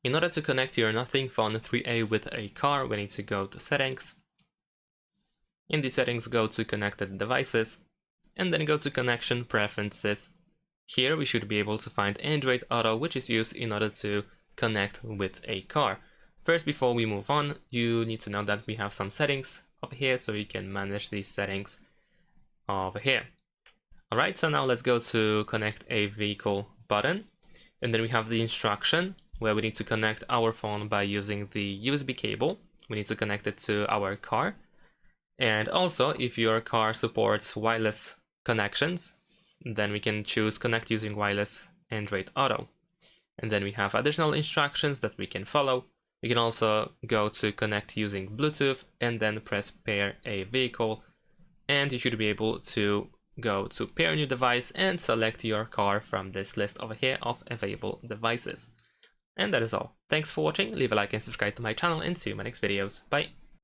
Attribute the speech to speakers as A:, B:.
A: In order to connect your Nothing Phone 3A with a car, we need to go to Settings. In the settings, go to Connected Devices, and then go to Connection Preferences. Here we should be able to find Android Auto, which is used in order to connect with a car. First, before we move on, you need to know that we have some settings over here, so you can manage these settings over here. Alright, so now let's go to Connect a Vehicle button, and then we have the instruction where we need to connect our phone by using the USB cable. We need to connect it to our car. And also, if your car supports wireless connections, then we can choose Connect using Wireless Android Auto. And then we have additional instructions that we can follow. We can also go to Connect using Bluetooth and then press Pair a Vehicle. And you should be able to go to Pair a New Device and select your car from this list over here of available devices. And that is all. Thanks for watching, leave a like and subscribe to my channel, and see you in my next videos. Bye!